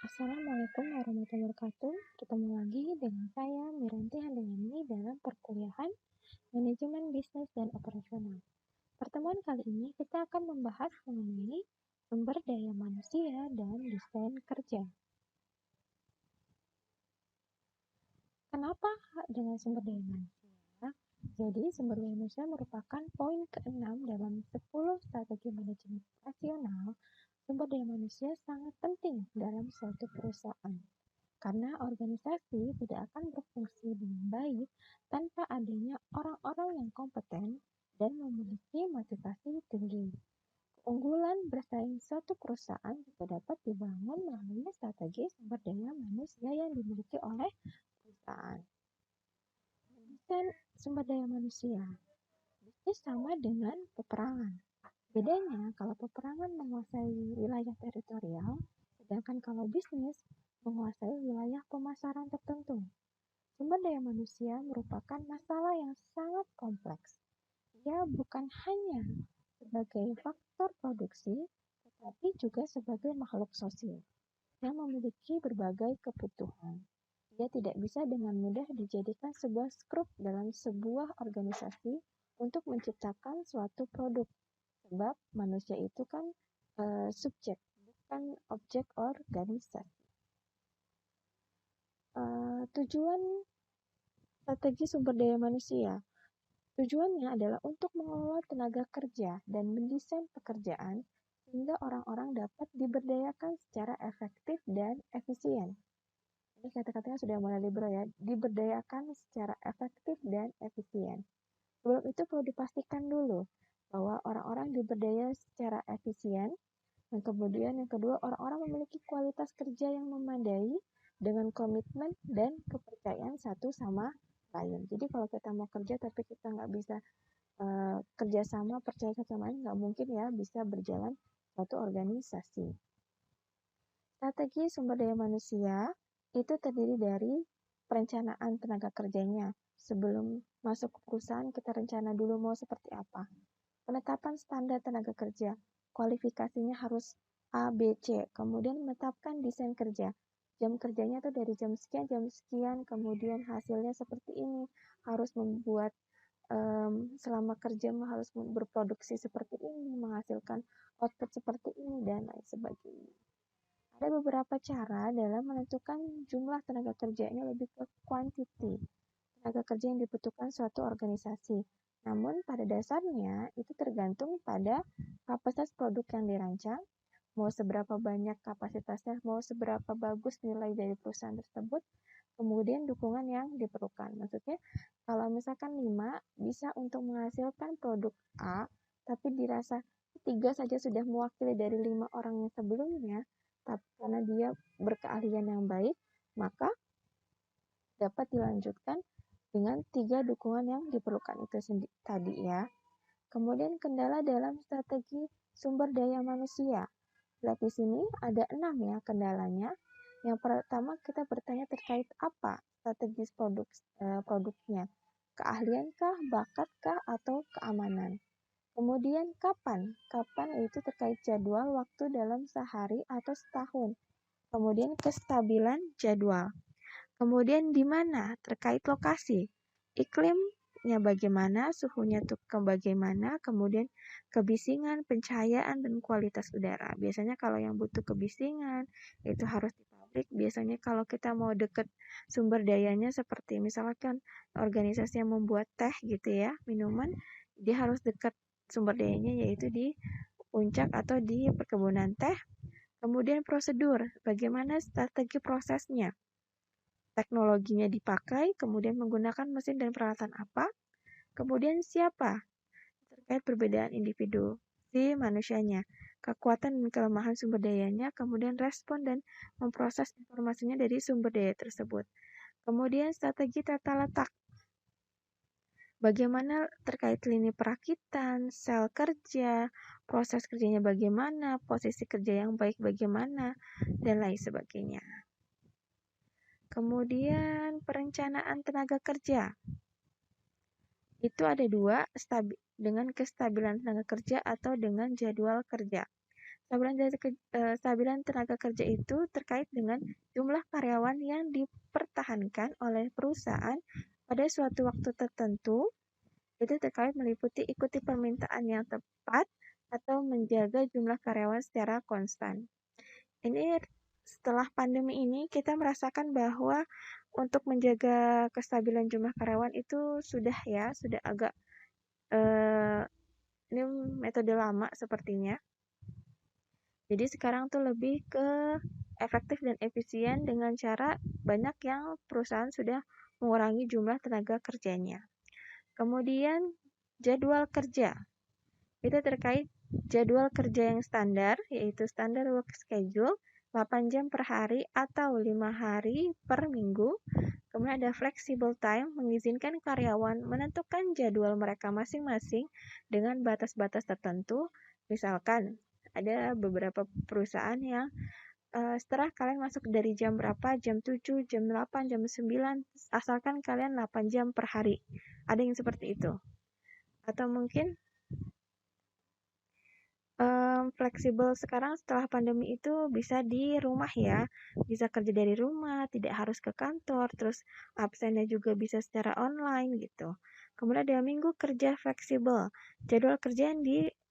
Assalamualaikum warahmatullahi wabarakatuh. Ketemu lagi dengan saya Miranti Handayani dalam perkuliahan Manajemen Bisnis dan Operasional. Pertemuan kali ini kita akan membahas mengenai sumber daya manusia dan desain kerja. Kenapa dengan sumber daya manusia? Jadi sumber daya manusia merupakan poin ke-6 dalam 10 strategi manajemen operasional. Sumber daya manusia sangat penting dalam suatu perusahaan. Karena organisasi tidak akan berfungsi dengan baik tanpa adanya orang-orang yang kompeten dan memiliki motivasi tinggi. Keunggulan bersaing suatu perusahaan juga dapat dibangun melalui strategi sumber daya manusia yang dimiliki oleh perusahaan. Mendesain sumber daya manusia bisnis sama dengan peperangan. Bedanya, kalau peperangan menguasai wilayah teritorial, sedangkan kalau bisnis menguasai wilayah pemasaran tertentu. Sumber daya manusia merupakan masalah yang sangat kompleks. Ia bukan hanya sebagai faktor produksi, tetapi juga sebagai makhluk sosial yang memiliki berbagai kebutuhan. Ia tidak bisa dengan mudah dijadikan sebuah skrup dalam sebuah organisasi untuk menciptakan suatu produk. Sebab manusia itu kan subjek, bukan objek organisasi. Tujuan strategi sumber daya manusia. Tujuannya adalah untuk mengelola tenaga kerja dan mendesain pekerjaan sehingga orang-orang dapat diberdayakan secara efektif dan efisien. Ini kata-katanya sudah mulai liberal ya, diberdayakan secara efektif dan efisien. Sebelum itu perlu dipastikan dulu bahwa orang-orang diberdaya secara efisien, dan kemudian yang kedua orang-orang memiliki kualitas kerja yang memadai dengan komitmen dan kepercayaan satu sama lain. Jadi kalau kita mau kerja tapi kita nggak bisa kerjasama, percaya satu sama lain, nggak mungkin ya bisa berjalan suatu organisasi. Strategi sumber daya manusia itu terdiri dari perencanaan tenaga kerjanya. Sebelum masuk ke perusahaan, kita rencana dulu mau seperti apa. Penetapan standar tenaga kerja, kualifikasinya harus A, B, C. Kemudian menetapkan desain kerja. Jam kerjanya tuh dari jam sekian, kemudian hasilnya seperti ini. Harus membuat selama kerja harus berproduksi seperti ini, menghasilkan output seperti ini, dan lain sebagainya. Ada beberapa cara dalam menentukan jumlah tenaga kerjanya lebih ke quantity, tenaga kerja yang dibutuhkan suatu organisasi. Namun pada dasarnya itu tergantung pada kapasitas produk yang dirancang, mau seberapa banyak kapasitasnya, mau seberapa bagus nilai dari perusahaan tersebut, kemudian dukungan yang diperlukan. Maksudnya kalau misalkan 5 bisa untuk menghasilkan produk A, tapi dirasa 3 saja sudah mewakili dari 5 orang yang sebelumnya, tapi karena dia berkeahlian yang baik, maka dapat dilanjutkan dengan 3 dukungan yang diperlukan itu tadi ya. Kemudian kendala dalam strategi sumber daya manusia. Lihat di sini ada 6 ya kendalanya. Yang pertama kita bertanya terkait apa strategis produknya. Keahliankah, bakatkah, atau keamanan. Kemudian kapan? Kapan itu terkait jadwal waktu dalam sehari atau setahun. Kemudian kestabilan jadwal. Kemudian di mana? Terkait lokasi. Iklimnya bagaimana, suhunya bagaimana, kemudian kebisingan, pencahayaan, dan kualitas udara. Biasanya kalau yang butuh kebisingan, itu harus di pabrik. Biasanya kalau kita mau deket sumber dayanya seperti misalkan organisasi yang membuat teh gitu ya, minuman, dia harus dekat sumber dayanya yaitu di puncak atau di perkebunan teh. Kemudian prosedur, bagaimana strategi prosesnya. Teknologinya dipakai, kemudian menggunakan mesin dan peralatan apa, kemudian siapa, terkait perbedaan individu, si manusianya, kekuatan dan kelemahan sumber dayanya, kemudian respon dan memproses informasinya dari sumber daya tersebut. Kemudian strategi tata letak, bagaimana terkait lini perakitan, sel kerja, proses kerjanya bagaimana, posisi kerja yang baik bagaimana, dan lain sebagainya. Kemudian perencanaan tenaga kerja. Itu ada 2, dengan kestabilan tenaga kerja atau dengan jadwal kerja. Stabilan tenaga kerja itu terkait dengan jumlah karyawan yang dipertahankan oleh perusahaan pada suatu waktu tertentu. Itu terkait meliputi ikuti permintaan yang tepat atau menjaga jumlah karyawan secara konstan. Ini setelah pandemi ini kita merasakan bahwa untuk menjaga kestabilan jumlah karyawan itu sudah agak ini metode lama sepertinya. Jadi sekarang tuh lebih ke efektif dan efisien dengan cara banyak yang perusahaan sudah mengurangi jumlah tenaga kerjanya. Kemudian jadwal kerja. Itu terkait jadwal kerja yang standar, yaitu standard work schedule, 8 jam per hari atau 5 hari per minggu. Kemudian ada flexible time, mengizinkan karyawan menentukan jadwal mereka masing-masing dengan batas-batas tertentu. Misalkan, ada beberapa perusahaan yang setelah kalian masuk dari jam berapa, jam 7, jam 8, jam 9, asalkan kalian 8 jam per hari. Ada yang seperti itu. Atau mungkin fleksibel sekarang setelah pandemi itu bisa di rumah ya, bisa kerja dari rumah, tidak harus ke kantor, terus absennya juga bisa secara online gitu. Kemudian ada minggu kerja fleksibel, jadwal kerja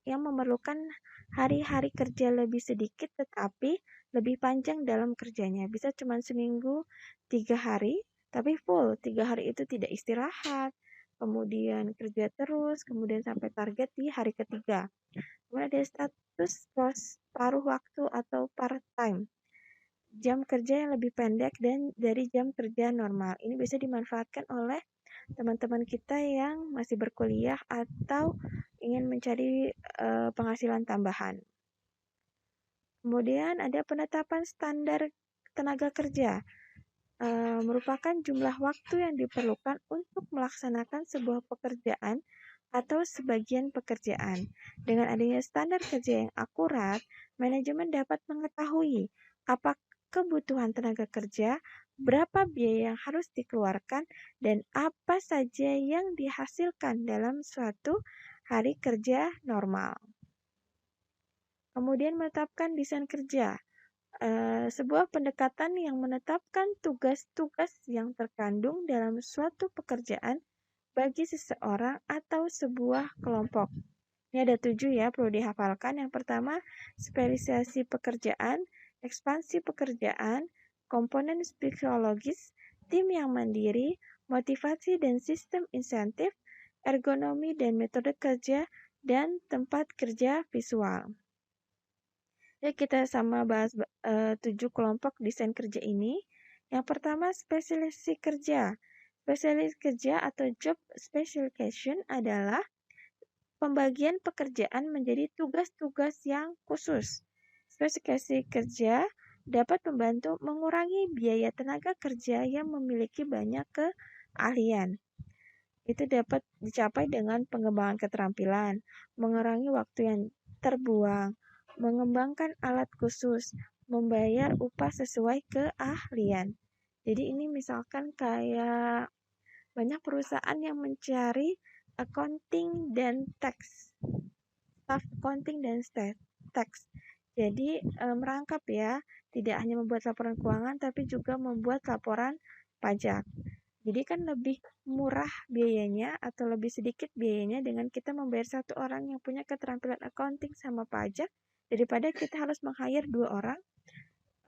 yang memerlukan hari-hari kerja lebih sedikit tetapi lebih panjang dalam kerjanya. Bisa cuma seminggu 3 hari, tapi full 3 hari itu tidak istirahat, kemudian kerja terus, kemudian sampai target di hari ketiga. Kemudian ada status paruh waktu atau part-time. Jam kerja yang lebih pendek dan dari jam kerja normal. Ini bisa dimanfaatkan oleh teman-teman kita yang masih berkuliah atau ingin mencari penghasilan tambahan. Kemudian ada penetapan standar tenaga kerja. Merupakan jumlah waktu yang diperlukan untuk melaksanakan sebuah pekerjaan atau sebagian pekerjaan. Dengan adanya standar kerja yang akurat, manajemen dapat mengetahui apa kebutuhan tenaga kerja, berapa biaya yang harus dikeluarkan, dan apa saja yang dihasilkan dalam suatu hari kerja normal. Kemudian menetapkan desain kerja. Sebuah pendekatan yang menetapkan tugas-tugas yang terkandung dalam suatu pekerjaan bagi seseorang atau sebuah kelompok. Ini ada 7 ya, perlu dihafalkan. Yang pertama, spesialisasi pekerjaan, ekspansi pekerjaan, komponen psikologis, tim yang mandiri, motivasi dan sistem insentif, ergonomi dan metode kerja, dan tempat kerja visual. Ya, kita sama bahas 7 kelompok desain kerja ini. Yang pertama, spesialisasi kerja. Spesialis kerja atau job specification adalah pembagian pekerjaan menjadi tugas-tugas yang khusus. Spesifikasi kerja dapat membantu mengurangi biaya tenaga kerja yang memiliki banyak keahlian. Itu dapat dicapai dengan pengembangan keterampilan, mengurangi waktu yang terbuang, mengembangkan alat khusus, membayar upah sesuai keahlian. Jadi ini misalkan kayak banyak perusahaan yang mencari accounting dan tax, staff accounting dan tax. Jadi merangkap ya, tidak hanya membuat laporan keuangan tapi juga membuat laporan pajak. Jadi kan lebih murah biayanya atau lebih sedikit biayanya dengan kita membayar satu orang yang punya keterampilan accounting sama pajak daripada kita harus meng-hire 2 orang,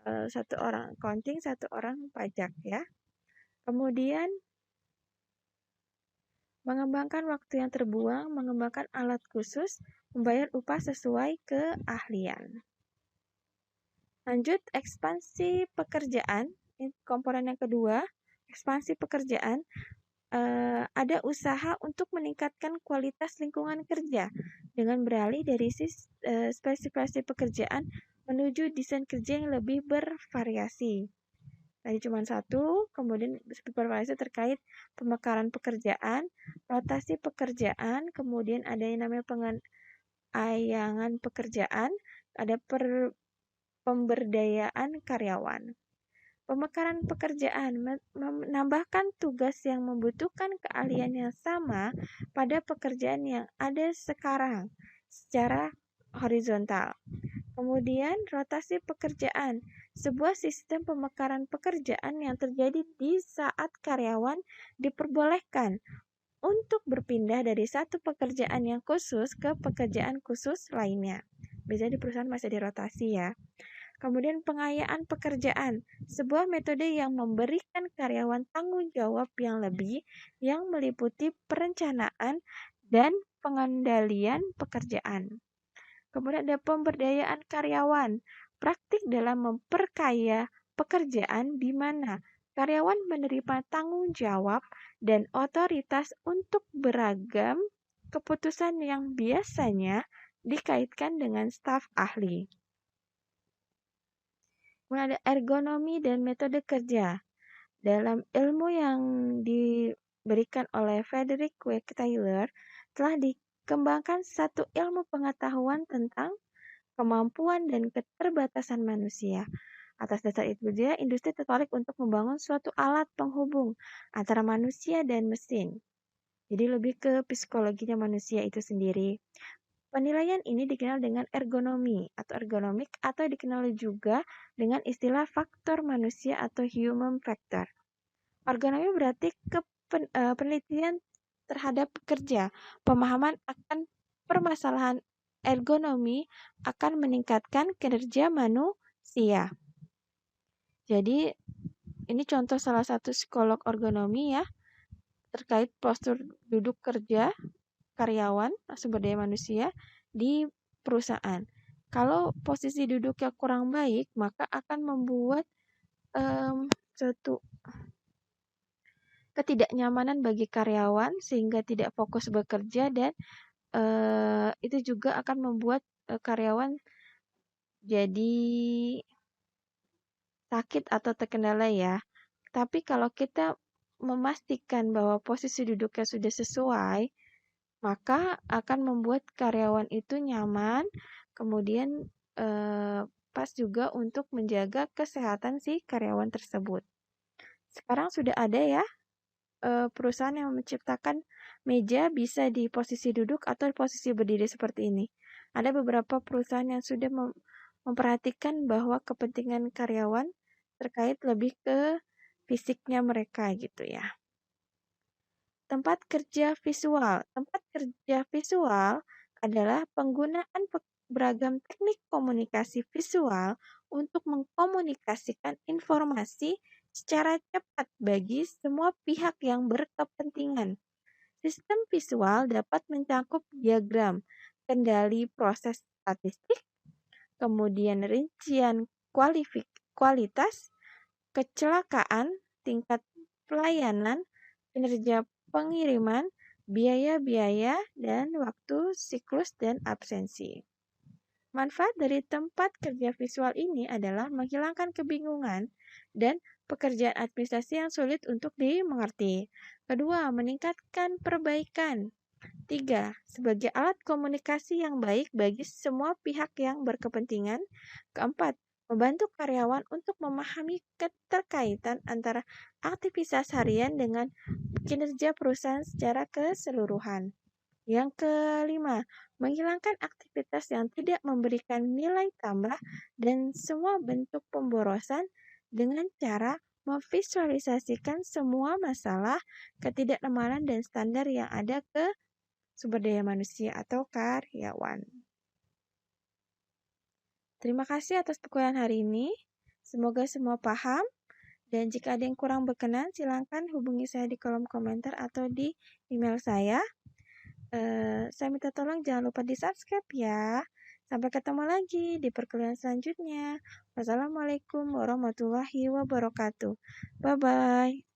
satu orang accounting, satu orang pajak ya. Kemudian mengembangkan waktu yang terbuang, mengembangkan alat khusus, membayar upah sesuai keahlian. Lanjut, ekspansi pekerjaan. Ini komponen yang kedua, ekspansi pekerjaan. Ada usaha untuk meningkatkan kualitas lingkungan kerja dengan beralih dari spesifikasi pekerjaan menuju desain kerja yang lebih bervariasi. Tadi cuma satu, kemudian bervariasi terkait pemekaran pekerjaan, rotasi pekerjaan, kemudian ada yang namanya pengayangan pekerjaan, ada pemberdayaan karyawan. Pemekaran pekerjaan menambahkan tugas yang membutuhkan keahlian yang sama pada pekerjaan yang ada sekarang secara horizontal. Kemudian rotasi pekerjaan, sebuah sistem pemekaran pekerjaan yang terjadi di saat karyawan diperbolehkan untuk berpindah dari satu pekerjaan yang khusus ke pekerjaan khusus lainnya. Biasanya di perusahaan masih dirotasi ya. Kemudian pengayaan pekerjaan, sebuah metode yang memberikan karyawan tanggung jawab yang lebih yang meliputi perencanaan dan pengendalian pekerjaan. Kemudian ada pemberdayaan karyawan, praktik dalam memperkaya pekerjaan di mana karyawan menerima tanggung jawab dan otoritas untuk beragam keputusan yang biasanya dikaitkan dengan staf ahli. Kemudian ada ergonomi dan metode kerja. Dalam ilmu yang diberikan oleh Frederick W. Taylor, telah dikembangkan satu ilmu pengetahuan tentang kemampuan dan keterbatasan manusia. Atas dasar itu dia, industri tertarik untuk membangun suatu alat penghubung antara manusia dan mesin. Jadi lebih ke psikologinya manusia itu sendiri. Penilaian ini dikenal dengan ergonomi atau ergonomik atau dikenal juga dengan istilah faktor manusia atau human factor. Ergonomi berarti penelitian terhadap pekerja. Pemahaman akan permasalahan ergonomi akan meningkatkan kinerja manusia. Jadi ini contoh salah satu psikolog ergonomi ya, terkait postur duduk kerja karyawan sumber daya manusia di perusahaan. Kalau posisi duduknya kurang baik, maka akan membuat suatu ketidaknyamanan bagi karyawan sehingga tidak fokus bekerja dan itu juga akan membuat karyawan jadi sakit atau terkendala ya. Tapi kalau kita memastikan bahwa posisi duduknya sudah sesuai, maka akan membuat karyawan itu nyaman, kemudian pas juga untuk menjaga kesehatan si karyawan tersebut. Sekarang sudah ada ya perusahaan yang menciptakan meja bisa di posisi duduk atau di posisi berdiri seperti ini. Ada beberapa perusahaan yang sudah memperhatikan bahwa kepentingan karyawan terkait lebih ke fisiknya mereka gitu ya. Tempat kerja visual. Tempat kerja visual adalah penggunaan beragam teknik komunikasi visual untuk mengkomunikasikan informasi secara cepat bagi semua pihak yang berkepentingan. Sistem visual dapat mencakup diagram, kendali proses statistik, kemudian rincian kualitas, kecelakaan, tingkat pelayanan, kinerja pengiriman, biaya-biaya, dan waktu siklus dan absensi. Manfaat dari tempat kerja visual ini adalah menghilangkan kebingungan dan pekerjaan administrasi yang sulit untuk dimengerti. Kedua, meningkatkan perbaikan. 3. Sebagai alat komunikasi yang baik bagi semua pihak yang berkepentingan. Keempat, membantu karyawan untuk memahami keterkaitan antara aktivitas harian dengan kinerja perusahaan secara keseluruhan. Yang kelima, menghilangkan aktivitas yang tidak memberikan nilai tambah dan semua bentuk pemborosan dengan cara memvisualisasikan semua masalah, ketidaknyamanan dan standar yang ada ke sumber daya manusia atau karyawan. Terima kasih atas perkuliahan hari ini. Semoga semua paham. Dan jika ada yang kurang berkenan, silakan hubungi saya di kolom komentar atau di email saya. Saya minta tolong jangan lupa di-subscribe ya. Sampai ketemu lagi di perkuliahan selanjutnya. Wassalamualaikum warahmatullahi wabarakatuh. Bye-bye.